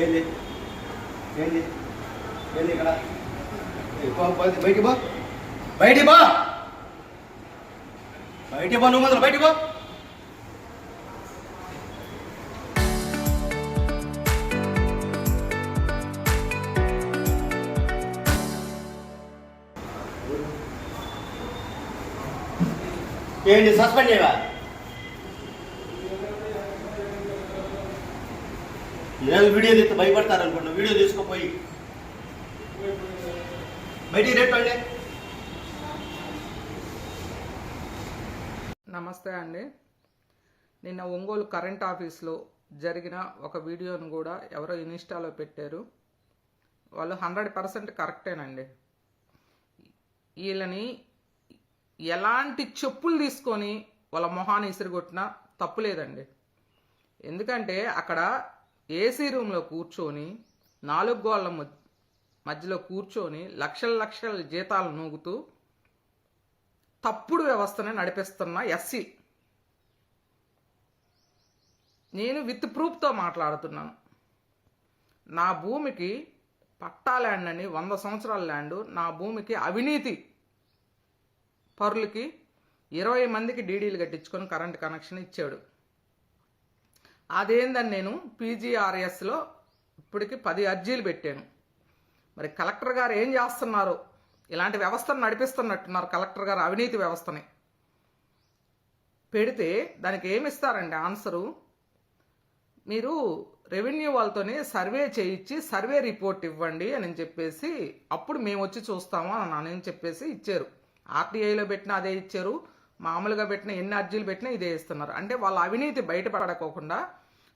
ఏంది ఏంది ఏంది ఇక్కడ బయటికి బా బయటికి బా బయటికి బా నువ్వు మాత్రం బయటికి బా ఏంటి సస్పెండ్ చేయవా ఈరోజు వీడియో తీస్తే భయపడతారు అనుకుంటున్నా వీడియో తీసుకుపోయి బయటికి రేపండి. నమస్తే అండి. నిన్న ఒంగోలు కరెంట్ ఆఫీస్లో జరిగిన ఒక వీడియోను కూడా ఎవరో ఇన్స్టాలో పెట్టారు. వాళ్ళు 100% కరెక్టేనండి. వీళ్ళని ఎలాంటి చెప్పులు తీసుకొని వాళ్ళ మొహాన్ని ఇసిరిగొట్టినా తప్పులేదండి. ఎందుకంటే అక్కడ ఏసీ రూమ్లో కూర్చొని 4 గోళ్ల మధ్యలో కూర్చొని లక్షల జీతాలు నూగుతూ తప్పుడు వ్యవస్థని నడిపిస్తున్న ఎస్సీ. నేను విత్ ప్రూఫ్తో మాట్లాడుతున్నాను. నా భూమికి పట్టా ల్యాండ్ అని 100 సంవత్సరాల ల్యాండ్, నా భూమికి అవినీతి పరులకి 20 మందికి డీడీలు కట్టించుకొని కరెంట్ కనెక్షన్ ఇచ్చాడు. అదేందని నేను పీజీఆర్ఎస్లో ఇప్పటికి 10 అర్జీలు పెట్టాను. మరి కలెక్టర్ గారు ఏం చేస్తున్నారు? ఇలాంటి వ్యవస్థను నడిపిస్తున్నట్టున్నారు. కలెక్టర్ గారు అవినీతి వ్యవస్థని పెడితే దానికి ఏమిస్తారండి ఆన్సరు? మీరు రెవెన్యూ వాళ్ళతోనే సర్వే చేయించి సర్వే రిపోర్ట్ ఇవ్వండి అని చెప్పేసి అప్పుడు మేము వచ్చి చూస్తాము అని చెప్పేసి ఇచ్చారు. ఆర్టీఐలో పెట్టినా అదే ఇచ్చారు, మామూలుగా పెట్టిన ఎన్ని అర్జీలు పెట్టినా ఇదే ఇస్తున్నారు. అంటే వాళ్ళ అవినీతి బయటపడకోకుండా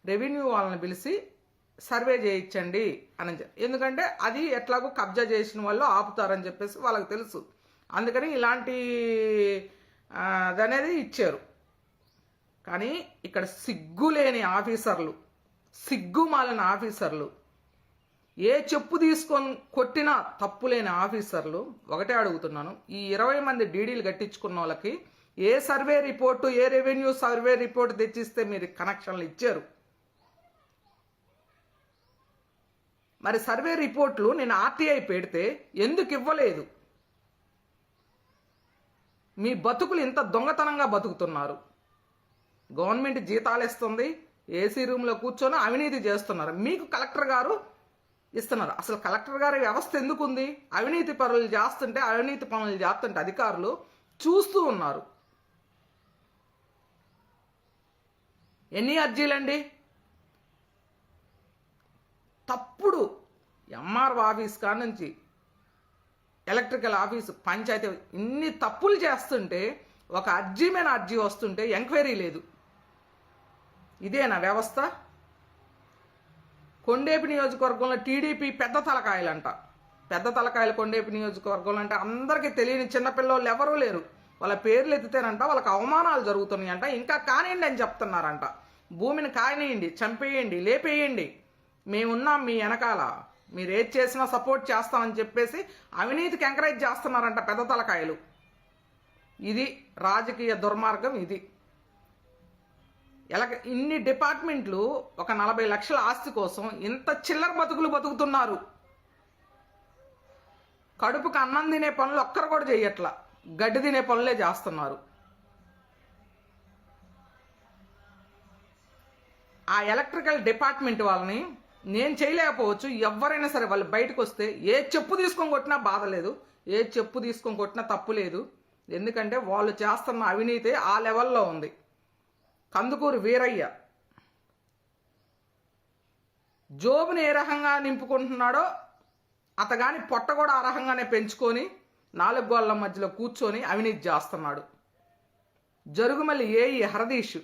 రెవెన్యూ వాళ్ళని పిలిచి సర్వే చేయించండి అని. ఎందుకంటే అది ఎట్లాగో కబ్జా చేసిన వాళ్ళు ఆపుతారని చెప్పేసి వాళ్ళకి తెలుసు. అందుకని ఇలాంటి అనేది ఇచ్చారు. కానీ ఇక్కడ సిగ్గులేని ఆఫీసర్లు, సిగ్గుమాలిన ఆఫీసర్లు, ఏ చెప్పు తీసుకొని కొట్టినా తప్పులేని ఆఫీసర్లు ఒకటే అడుగుతున్నాను. ఈ 20 మంది డీడీలు కట్టించుకున్న వాళ్ళకి ఏ సర్వే రిపోర్టు, ఏ రెవెన్యూ సర్వే రిపోర్టు తెచ్చిస్తే మీరు కనెక్షన్లు ఇచ్చారు? మరి సర్వే రిపోర్ట్లు నేను ఆర్టీఐ పెడితే ఎందుకు ఇవ్వలేదు? మీ బతుకులు ఇంత దొంగతనంగా బతుకుతున్నారు. గవర్నమెంట్ జీతాలు ఇస్తుంది, ఏసీ రూమ్లో కూర్చొని అవినీతి చేస్తున్నారు. మీకు కలెక్టర్ గారు ఇస్తున్నారు. అసలు కలెక్టర్ గారి వ్యవస్థ ఎందుకుంది? అవినీతి పనులు చేస్తుంటే అధికారులు చూస్తూ ఉన్నారు. ఎన్ని అర్జీలండి? తప్పుడు ఎంఆర్ఓ ఆఫీస్ కాడ నుంచి ఎలక్ట్రికల్ ఆఫీసు, పంచాయతీ ఇన్ని తప్పులు చేస్తుంటే ఒక అర్జీ మీద అర్జీ వస్తుంటే ఎంక్వైరీ లేదు. ఇదేనా వ్యవస్థ? కొండేపి నియోజకవర్గంలో టీడీపీ పెద్ద తలకాయలు కొండేపి నియోజకవర్గంలో అంటే అందరికీ తెలియని చిన్నపిల్లలు ఎవరూ లేరు. వాళ్ళ పేర్లు ఎత్తితేనంట వాళ్ళకి అవమానాలు జరుగుతున్నాయంట. ఇంకా కానివ్వండి అని చెప్తున్నారంట. భూమిని కానివ్వండి, చంపేయండి, లేపేయండి, మేమున్నాం మీ వెనకాల, మీరు ఏది చేసినా సపోర్ట్ చేస్తామని చెప్పేసి అవినీతికి ఎంకరేజ్ చేస్తున్నారంట పెద్ద తలకాయలు. ఇది రాజకీయ దుర్మార్గం. ఇది ఇన్ని డిపార్ట్మెంట్లు ఒక 40 లక్షల ఆస్తి కోసం ఇంత చిల్లర బతుకులు బతుకుతున్నారు. కడుపుకు అన్నం తినే పనులు ఒక్కరు కూడా చెయ్యట్లా, గడ్డి తినే పనులే చేస్తున్నారు. ఆ ఎలక్ట్రికల్ డిపార్ట్మెంట్ వాళ్ళని నేను చేయలేకపోవచ్చు, ఎవరైనా సరే వాళ్ళు బయటకు వస్తే ఏ చెప్పు తీసుకొని కొట్టినా బాధ లేదు, ఏ చెప్పు తీసుకొని కొట్టినా తప్పు లేదు. ఎందుకంటే వాళ్ళు చేస్తున్న అవినీతి ఆ లెవెల్లో ఉంది. కందుకూరు వీరయ్య జోబుని ఏ రకంగా నింపుకుంటున్నాడో అతగాని పొట్ట కూడా ఆ రకంగానే పెంచుకొని 4 గోళ్ల మధ్యలో కూర్చొని అవినీతి చేస్తున్నాడు. జరుగుమల్లి ఏఈ హరదీష్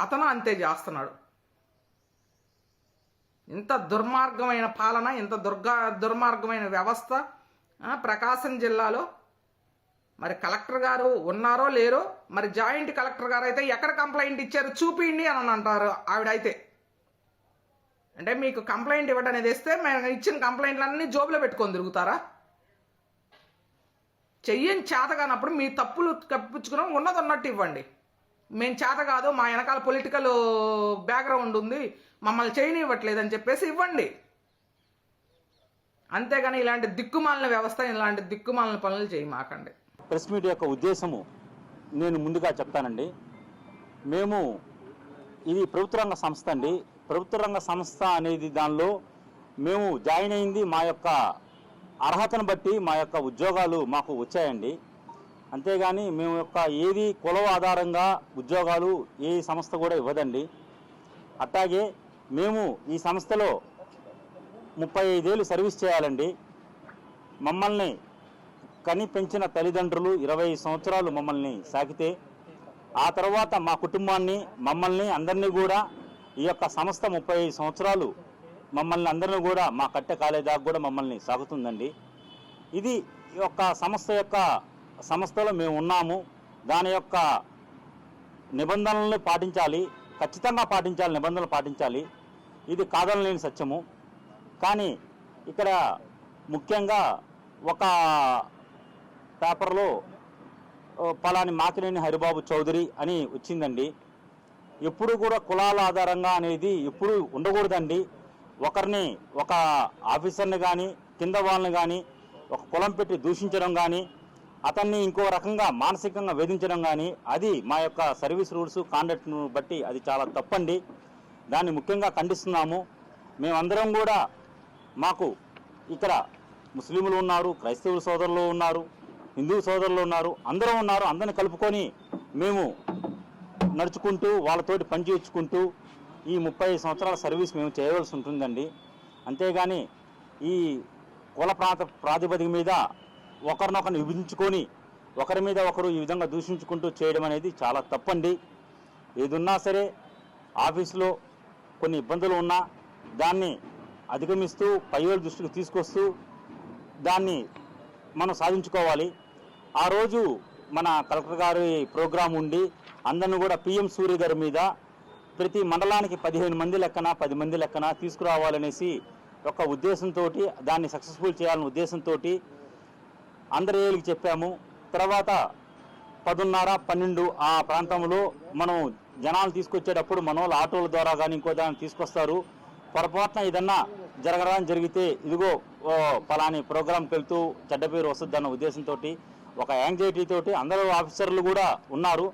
అతను అంతే చేస్తున్నాడు. ఇంత దుర్మార్గమైన పాలన, ఇంత దుర్మార్గమైన వ్యవస్థ ప్రకాశం జిల్లాలో. మరి కలెక్టర్ గారు ఉన్నారో లేరో, మరి జాయింట్ కలెక్టర్ గారు అయితే ఎక్కడ కంప్లైంట్ ఇచ్చారు చూపిండి అని అంటారు ఆవిడైతే. అంటే మీకు కంప్లైంట్ ఇవ్వడం అనేది ఇస్తే మేము ఇచ్చిన కంప్లైంట్లన్నీ జోబులో పెట్టుకొని తిరుగుతారా? చెయ్యని చేత కానప్పుడు మీ తప్పులు కప్పించుకుని ఉన్నది ఉన్నట్టు ఇవ్వండి. మేము చేత కాదు, మా వెనకాల పొలిటికల్ బ్యాక్గ్రౌండ్ ఉంది, మమ్మల్ని చేయనివ్వట్లేదని చెప్పేసి ఇవ్వండి. అంతేగాని ఇలాంటి దిక్కుమాలిన వ్యవస్థ, ఇలాంటి దిక్కుమాలిన పనులు చేయమాకండి. ప్రెస్ మీట్ యొక్క ఉద్దేశము నేను ముందుగా చెప్తానండి. మేము ఇది ప్రభుత్వ రంగ సంస్థ అండి. ప్రభుత్వ రంగ సంస్థ అనేది దానిలో మేము జాయిన్ అయింది మా యొక్క అర్హతను బట్టి మా యొక్క ఉద్యోగాలు మాకు వచ్చాయండి. అంతేగాని మేము యొక్క ఏది కులం ఆధారంగా ఉద్యోగాలు ఏ సంస్థ కూడా ఇవ్వదండి. అట్లాగే మేము ఈ సంస్థలో 35 ఏళ్ళు సర్వీస్ చేయాలండి. మమ్మల్ని కని పెంచిన తల్లిదండ్రులు 20 సంవత్సరాలు మమ్మల్ని సాకితే ఆ తర్వాత మా కుటుంబాన్ని మమ్మల్ని అందరినీ కూడా ఈ యొక్క సంస్థ 35 సంవత్సరాలు మమ్మల్ని అందరినీ కూడా మా కట్టె కాలేదాకా కూడా మమ్మల్ని సాగుతుందండి. ఇది ఈ యొక్క సంస్థలో మేము ఉన్నాము. దాని యొక్క నిబంధనలను పాటించాలి, ఖచ్చితంగా పాటించాలి, నిబంధనలు పాటించాలి. ఇది కాదనలేని సత్యము. కానీ ఇక్కడ ముఖ్యంగా ఒక పేపర్లో పలాని మాకినేని హరిబాబు చౌదరి అని వచ్చిందండి. ఎప్పుడు కూడా కులాల ఆధారంగా అనేది ఎప్పుడు ఉండకూడదండి. ఒకరిని, ఒక ఆఫీసర్ని కానీ కింద వాళ్ళని కానీ ఒక కులం పెట్టి దూషించడం కానీ, అతన్ని ఇంకో రకంగా మానసికంగా వేధించడం కానీ అది మా యొక్క సర్వీస్ రూల్స్ కాండక్ట్ను బట్టి అది చాలా తప్పండి. దాన్ని ముఖ్యంగా ఖండిస్తున్నాము. మేమందరం కూడా మాకు ఇక్కడ ముస్లింలు ఉన్నారు, క్రైస్తవుల సోదరులు ఉన్నారు, హిందూ సోదరులు ఉన్నారు, అందరూ ఉన్నారు. అందరిని కలుపుకొని మేము నడుచుకుంటూ వాళ్ళతోటి పనిచేయించుకుంటూ ఈ 30 సంవత్సరాల సర్వీస్ మేము చేయవలసి ఉంటుందండి. అంతేగాని ఈ కుల ప్రాతిపదిక మీద ఒకరినొకరిని విభజించుకొని ఒకరి మీద ఒకరు ఈ విధంగా దూషించుకుంటూ చేయడం అనేది చాలా తప్పండి. ఏదున్నా సరే ఆఫీసులో కొన్ని ఇబ్బందులు ఉన్నా దాన్ని అధిగమిస్తూ పైవేల దృష్టికి తీసుకొస్తూ దాన్ని మనం సాధించుకోవాలి. ఆ రోజు మన కలెక్టర్ గారి ప్రోగ్రాం ఉండి అందరిని కూడా పిఎం సూర్య గారి మీద ప్రతి మండలానికి 15 మంది లెక్కన 10 మంది లెక్కన తీసుకురావాలనేసి ఒక ఉద్దేశంతో దాన్ని సక్సెస్ఫుల్ చేయాలనే ఉద్దేశంతో అందరి ఏళ్ళకి చెప్పాము. తర్వాత 10:30-12 ఆ ప్రాంతంలో మనం జనాలు తీసుకొచ్చేటప్పుడు మన వాళ్ళు ఆటోల ద్వారా కానీ ఇంకో దాన్ని తీసుకొస్తారు. పొరపాటున ఏదన్నా జరగడానికి జరిగితే ఇదిగో పలాని ప్రోగ్రాంకి వెళ్తూ చెడ్డ పేరు వస్తుందన్న ఉద్దేశంతో ఒక యాంగ్జైటీ తోటి అందరూ ఆఫీసర్లు కూడా ఉన్నారు.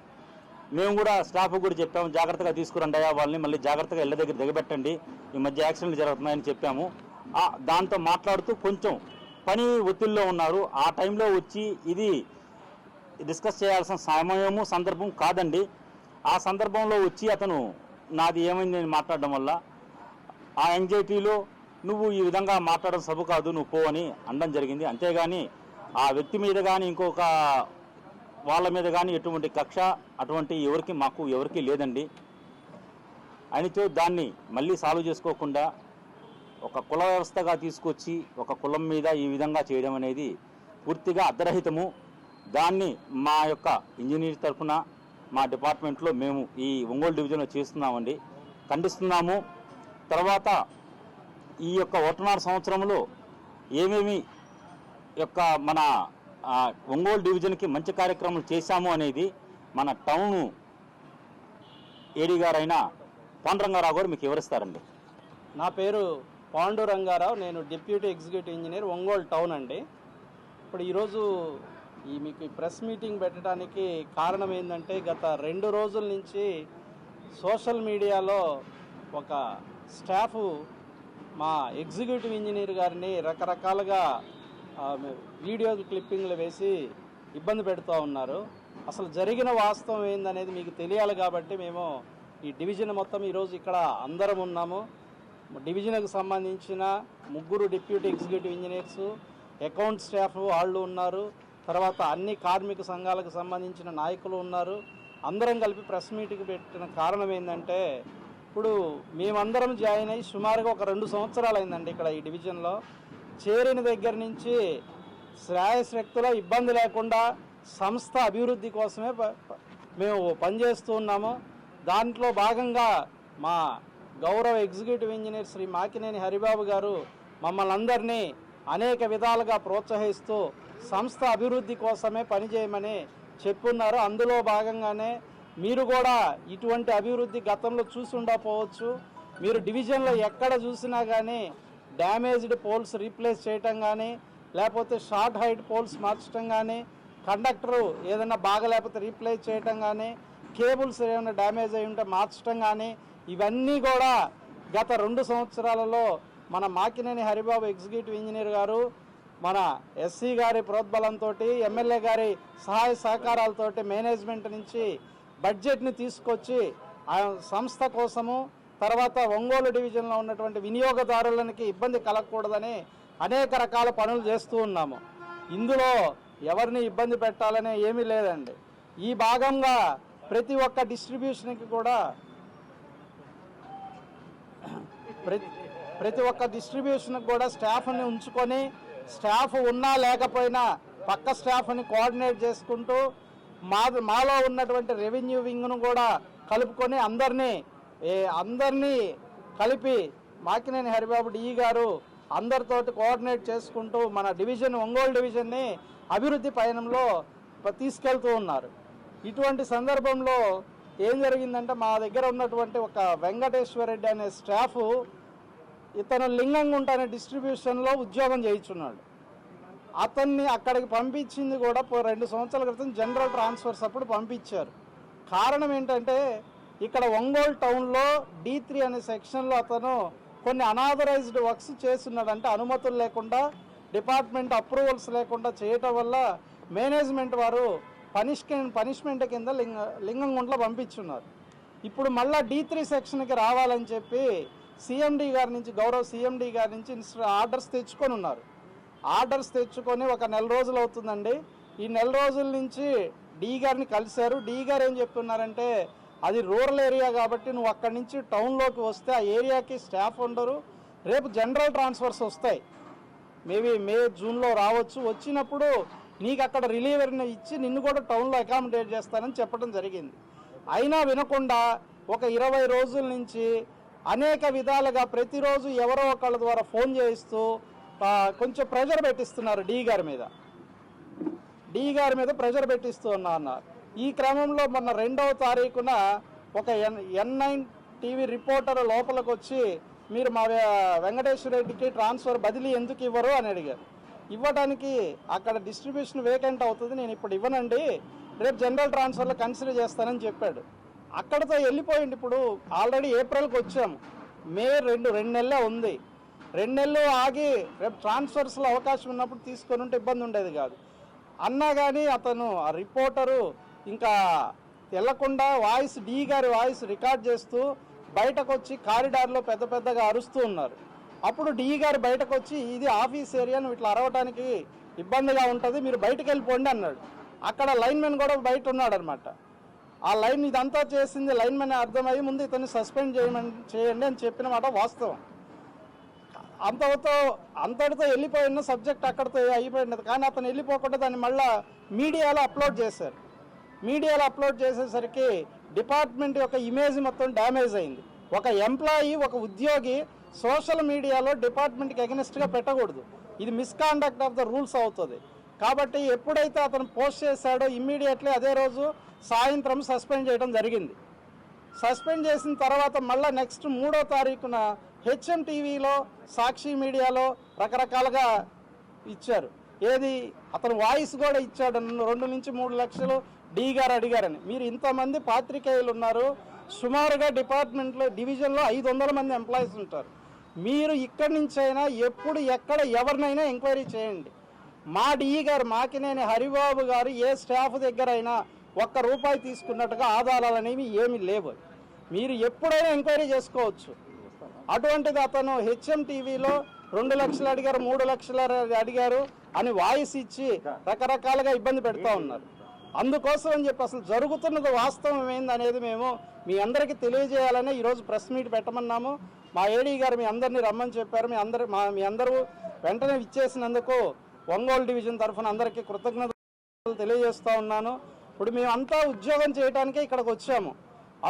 మేము కూడా స్టాఫ్ కూడా చెప్పాము, జాగ్రత్తగా తీసుకురండి అయ్యా వాళ్ళని, మళ్ళీ జాగ్రత్తగా ఇళ్ళ దగ్గర దిగబెట్టండి, ఈ మధ్య యాక్సిడెంట్లు జరుగుతున్నాయని చెప్పాము. దాంతో మాట్లాడుతూ కొంచెం పని ఒత్తిడిలో ఉన్నారు. ఆ టైంలో వచ్చి ఇది డిస్కస్ చేయాల్సిన సమయము సందర్భం కాదండి. ఆ సందర్భంలో వచ్చి అతను నాది ఏమైంది అని మాట్లాడడం వల్ల ఆ యాంగ్జైటీలో నువ్వు ఈ విధంగా మాట్లాడడం సబు కాదు, నువ్వు పో అని అనడం జరిగింది. అంతేగాని ఆ వ్యక్తి మీద కానీ ఇంకొక వాళ్ళ మీద కానీ ఎటువంటి కక్ష అటువంటి ఎవరికి లేదండి. ఆయనతో దాన్ని మళ్ళీ సాల్వ్ చేసుకోకుండా ఒక కుల వ్యవస్థగా తీసుకొచ్చి ఒక కులం మీద ఈ విధంగా చేయడం అనేది పూర్తిగా అర్ధరహితము. దాన్ని మా యొక్క ఇంజనీర్ తరఫున మా డిపార్ట్మెంట్లో మేము ఈ ఒంగోలు డివిజన్లో చేస్తున్నామండి, ఖండిస్తున్నాము. తర్వాత ఈ యొక్క 1.5 సంవత్సరంలో ఏమేమి యొక్క మన ఒంగోలు డివిజన్కి మంచి కార్యక్రమాలు చేశాము అనేది మన టౌన్ ఏడీ గారైన పాండురంగారావు గారు మీకు వివరిస్తారండి. నా పేరు పాండురంగారావు, నేను deputy executive engineer Ongole town అండి. ఇప్పుడు ఈరోజు మీకు ప్రెస్ మీటింగ్ పెట్టడానికి కారణం ఏంటంటే గత 2 రోజుల నుంచి సోషల్ మీడియాలో ఒక స్టాఫ్ మా ఎగ్జిక్యూటివ్ ఇంజనీర్ గారిని రకరకాలుగా వీడియో క్లిప్పింగ్లు వేసి ఇబ్బంది పెడుతూ ఉన్నారు. అసలు జరిగిన వాస్తవం ఏందనేది మీకు తెలియాలి కాబట్టి మేము ఈ డివిజన్ మొత్తం ఈరోజు ఇక్కడ అందరం ఉన్నాము. డివిజన్కు సంబంధించిన 3 deputy executive engineers, account staff వాళ్ళు ఉన్నారు, తర్వాత అన్ని కార్మిక సంఘాలకు సంబంధించిన నాయకులు ఉన్నారు. అందరం కలిపి ప్రెస్ మీట్కి పెట్టిన కారణం ఏంటంటే ఇప్పుడు మేమందరం జాయిన్ అయ్యి సుమారుగా ఒక 2 సంవత్సరాలు అయిందండి ఇక్కడ ఈ డివిజన్లో. చేరిన దగ్గర నుంచి శ్రేయస్శక్తిలో ఇబ్బంది లేకుండా సంస్థ అభివృద్ధి కోసమే మేము పనిచేస్తూ ఉన్నాము. దాంట్లో భాగంగా మా గౌరవ ఎగ్జిక్యూటివ్ ఇంజనీర్ శ్రీ మాకినేని హరిబాబు గారు మమ్మల్ని అందరినీ అనేక విధాలుగా ప్రోత్సహిస్తూ సంస్థ అభివృద్ధి కోసమే పనిచేయమని చెప్పున్నారు. అందులో భాగంగానే మీరు కూడా ఇటువంటి అభివృద్ధి గతంలో చూసి ఉండకపోవచ్చు. మీరు డివిజన్లో ఎక్కడ చూసినా కానీ డ్యామేజ్డ్ పోల్స్ రీప్లేస్ చేయటం కానీ, లేకపోతే షార్ట్ హైట్ పోల్స్ మార్చడం కానీ, కండక్టరు ఏదైనా బాగలేకపోతే రీప్లేస్ చేయటం కానీ, కేబుల్స్ ఏమైనా డ్యామేజ్ అయి ఉంటే మార్చడం కానీ, ఇవన్నీ కూడా గత 2 సంవత్సరాలలో మన మాకినేని హరిబాబు ఎగ్జిక్యూటివ్ ఇంజనీర్ గారు మన ఎస్సీ గారి ప్రోద్బలంతో, ఎమ్మెల్యే గారి సహాయ సహకారాలతోటి మేనేజ్మెంట్ నుంచి బడ్జెట్ని తీసుకొచ్చి ఆ సంస్థ కోసము, తర్వాత ఒంగోలు డివిజన్లో ఉన్నటువంటి వినియోగదారులకి ఇబ్బంది కలగకూడదని అనేక రకాల పనులు చేస్తూ ఉన్నాము. ఇందులో ఎవరిని ఇబ్బంది పెట్టాలనే ఏమీ లేదండి. ఈ భాగంగా ప్రతి ఒక్క డిస్ట్రిబ్యూషన్కి కూడా ప్రతి ఒక్క డిస్ట్రిబ్యూషన్కి కూడా స్టాఫ్ని ఉంచుకొని, స్టాఫ్ ఉన్నా లేకపోయినా పక్క స్టాఫ్ని కోఆర్డినేట్ చేసుకుంటూ మాలో ఉన్నటువంటి రెవెన్యూ వింగ్ను కూడా కలుపుకొని అందరినీ కలిపి మాకినేని హరిబాబు డిఈ గారు అందరితోటి కోఆర్డినేట్ చేసుకుంటూ మన డివిజన్, ఒంగోలు డివిజన్ని అభివృద్ధి పయనంలో తీసుకెళ్తూ ఉన్నారు. ఇటువంటి సందర్భంలో ఏం జరిగిందంటే, మా దగ్గర ఉన్నటువంటి ఒక వెంకటేశ్వర రెడ్డి అనే స్టాఫ్ ఇతను లింగంగుంట అనే డిస్ట్రిబ్యూషన్లో ఉద్యోగం చేయించున్నాడు. అతన్ని అక్కడికి పంపించింది కూడా 2 సంవత్సరాల క్రితం జనరల్ ట్రాన్స్ఫర్స్ అప్పుడు పంపించారు. కారణం ఏంటంటే, ఇక్కడ ఒంగోలు టౌన్లో D3 అనే సెక్షన్లో అతను కొన్ని అనాథరైజ్డ్ వర్క్స్ చేస్తున్నాడు. అంటే అనుమతులు లేకుండా, డిపార్ట్మెంట్ అప్రూవల్స్ లేకుండా చేయటం వల్ల మేనేజ్మెంట్ వారు పనిష్మెంట్ కింద లింగంగుంటలో పంపించున్నారు. ఇప్పుడు మళ్ళీ D3 సెక్షన్కి రావాలని చెప్పి సిఎండి గారి నుంచి, గౌరవ సిఎండి గారి నుంచి ఆర్డర్స్ తెచ్చుకొని ఉన్నారు. ఆర్డర్స్ తెచ్చుకొని ఒక 1 నెల రోజులు అవుతుందండి. ఈ 1 నెల రోజుల నుంచి డి గారిని కలిశారు. డి గారు ఏం చెప్తున్నారంటే, అది రూరల్ ఏరియా కాబట్టి నువ్వు అక్కడి నుంచి టౌన్లోకి వస్తే ఆ ఏరియాకి స్టాఫ్ ఉండరు, రేపు జనరల్ ట్రాన్స్ఫర్స్ వస్తాయి, మేబీ మే జూన్లో రావచ్చు, వచ్చినప్పుడు నీకు అక్కడ రిలీవర్ని ఇచ్చి నిన్ను కూడా టౌన్లో అకామిడేట్ చేస్తానని చెప్పడం జరిగింది. అయినా వినకుండా ఒక 20 రోజుల నుంచి అనేక విధాలుగా ప్రతిరోజు ఎవరో ఒకళ్ళ ద్వారా ఫోన్ చేయిస్తూ కొంచెం ప్రెషర్ పెట్టిస్తున్నారు డి గారి మీద ప్రెషర్ పెట్టిస్తూ ఉన్నారు. ఈ క్రమంలో మొన్న 2వ తారీఖున ఒక N9 టీవీ రిపోర్టర్ లోపలికి వచ్చి, మీరు మా వెంకటేశ్వర రెడ్డికి ట్రాన్స్ఫర్ బదిలీ ఎందుకు ఇవ్వరు అని అడిగారు. ఇవ్వడానికి అక్కడ డిస్ట్రిబ్యూషన్ వేకెంట్ అవుతుంది, నేను ఇప్పుడు ఇవ్వనండి, రేపు జనరల్ ట్రాన్స్ఫర్లో కన్సిడర్ చేస్తానని చెప్పాడు. అక్కడితో వెళ్ళిపోయింది. ఇప్పుడు ఆల్రెడీ ఏప్రిల్కి వచ్చాము, మే 2 నెలలే ఉంది. 2 నెలలు ఆగి రేపు ట్రాన్స్ఫర్స్లో అవకాశం ఉన్నప్పుడు తీసుకొని ఉంటే ఇబ్బంది ఉండేది కాదు అన్నా కానీ అతను ఆ రిపోర్టరు ఇంకా తెల్లకుండా డి గారి వాయిస్ రికార్డ్ చేస్తూ బయటకు వచ్చి కారిడార్లో పెద్దగా అరుస్తూ ఉన్నారు. అప్పుడు డి గారు బయటకు వచ్చి, ఇది ఆఫీస్ ఏరియా, నువ్వు ఇట్లా అరవడానికి ఇబ్బందిగా ఉంటుంది, మీరు బయటకు వెళ్ళిపోండి అన్నాడు. అక్కడ లైన్మెన్ కూడా బయట ఉన్నాడు అనమాట. ఆ లైన్ ఇదంతా చేసింది లైన్మెన్ అర్థమయ్యి ముందు ఇతన్ని సస్పెండ్ చేయండి అని చెప్పిన మాట వాస్తవం. అంతటితో వెళ్ళిపోయిన సబ్జెక్ట్ అక్కడితో అయిపోయినది. కానీ అతను వెళ్ళిపోకుండా దాన్ని మళ్ళీ మీడియాలో అప్లోడ్ చేశారు. మీడియాలో అప్లోడ్ చేసేసరికి డిపార్ట్మెంట్ యొక్క ఇమేజ్ మొత్తం డ్యామేజ్ అయింది. ఒక ఎంప్లాయీ, ఒక ఉద్యోగి సోషల్ మీడియాలో డిపార్ట్మెంట్కి అగెనిస్ట్గా పెట్టకూడదు, ఇది మిస్కాండక్ట్ ఆఫ్ ద రూల్స్ అవుతుంది. కాబట్టి ఎప్పుడైతే అతను పోస్ట్ చేశాడో ఇమ్మీడియట్లీ అదే రోజు సాయంత్రం సస్పెండ్ చేయడం జరిగింది. సస్పెండ్ చేసిన తర్వాత మళ్ళీ నెక్స్ట్ 3వ తారీఖున హెచ్ఎం టీవీలో, సాక్షి మీడియాలో రకరకాలుగా ఇచ్చారు. ఏది, అతను వాయిస్ కూడా ఇచ్చాడు, 2 నుంచి 3 లక్షలు డి గారు అడిగారని. మీరు ఇంతమంది పాత్రికేయులు ఉన్నారు, సుమారుగా డిపార్ట్మెంట్లో డివిజన్లో 500 మంది ఎంప్లాయీస్ ఉంటారు. మీరు ఇక్కడి నుంచి అయినా ఎప్పుడు ఎక్కడ ఎవరినైనా ఎంక్వైరీ చేయండి. మా డిఈ గారు మాకినేని హరిబాబు గారు ఏ స్టాఫ్ దగ్గర అయినా ₹1 తీసుకున్నట్టుగా ఆధారాలు అనేవి ఏమీ లేవు. మీరు ఎప్పుడైనా ఎంక్వైరీ చేసుకోవచ్చు. అటువంటిది అతను హెచ్ఎం టీవీలో 2 లక్షలు అడిగారు, 3 లక్షలు అడిగారు అని వాయిస్ ఇచ్చి రకరకాలుగా ఇబ్బంది పెడతా ఉన్నారు. అందుకోసం అని చెప్పి అసలు జరుగుతున్నది వాస్తవం ఏందనేది మేము మీ అందరికీ తెలియజేయాలనే ఈరోజు ప్రెస్ మీట్ పెట్టమన్నాము. మా ఏడీ గారు మీ అందరినీ రమ్మని చెప్పారు. మీ అందరూ వెంటనే ఇచ్చేసినందుకు ఒంగోలు డివిజన్ తరఫున అందరికీ కృతజ్ఞతలు తెలియజేస్తూ ఉన్నాను. ఇప్పుడు మేమంతా ఉద్యోగం చేయడానికే ఇక్కడికి వచ్చాము.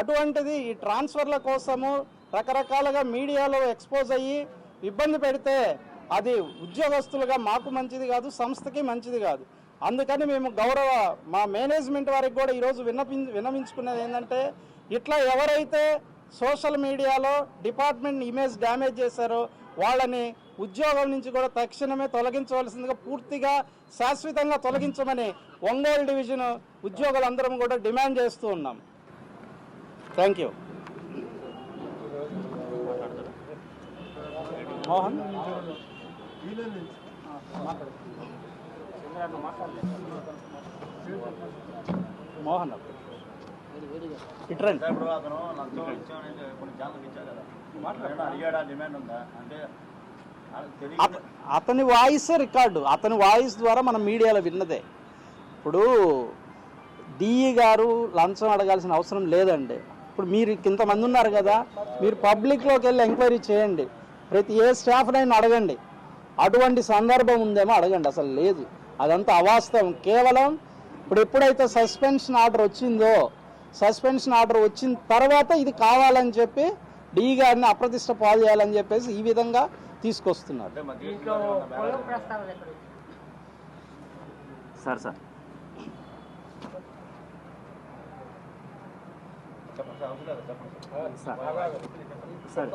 అటువంటిది ఈ ట్రాన్స్ఫర్ల కోసము రకరకాలుగా మీడియాలో ఎక్స్పోజ్ అయ్యి ఇబ్బంది పెడితే అది ఉద్యోగస్తులుగా మాకు మంచిది కాదు, సంస్థకి మంచిది కాదు. అందుకని మేము మా మేనేజ్మెంట్ వారికి కూడా ఈరోజు విన్నవించుకునేది ఏంటంటే, ఇట్లా ఎవరైతే సోషల్ మీడియాలో డిపార్ట్మెంట్ ఇమేజ్ డ్యామేజ్ చేశారో వాళ్ళని ఉద్యోగం నుంచి కూడా తక్షణమే తొలగించవలసిందిగా, పూర్తిగా శాశ్వతంగా తొలగించమని ఒంగోలు డివిజన్ ఉద్యోగులందరం కూడా డిమాండ్ చేస్తూ ఉన్నాం. Thank you. మోహన్ మోహన్ ఇట్రండి. ఇప్పుడు అతను లంచం ఇచ్చామని కొన్ని ఛానల్కి ఇచ్చారు కదా, ఏమన్నా అడిగాడా, డిమాండ్ ఉందా అంటే అతని వాయిస్ రికార్డు, అతని వాయిస్ ద్వారా మనం మీడియాలో విన్నదే. ఇప్పుడు డిఈ గారు లంచం అడగాల్సిన అవసరం లేదండి. ఇప్పుడు మీరు ఇంతమంది ఉన్నారు కదా, మీరు పబ్లిక్లోకి వెళ్ళి ఎంక్వైరీ చేయండి, ప్రతి ఏ స్టాఫ్నైనా అడగండి, అటువంటి సందర్భం ఉందేమో అడగండి. అసలు లేదు, అదంతా అవాస్తవం. కేవలం ఇప్పుడు ఎప్పుడైతే సస్పెన్షన్ ఆర్డర్ వచ్చిందో, సస్పెన్షన్ ఆర్డర్ వచ్చిన తర్వాత ఇది కావాలని చెప్పి డి గారిని అప్రతిష్ట పాలు చేయాలని చెప్పేసి ఈ విధంగా తీసుకొస్తున్నారు. సార్ సార్ చెప్పండి. సార్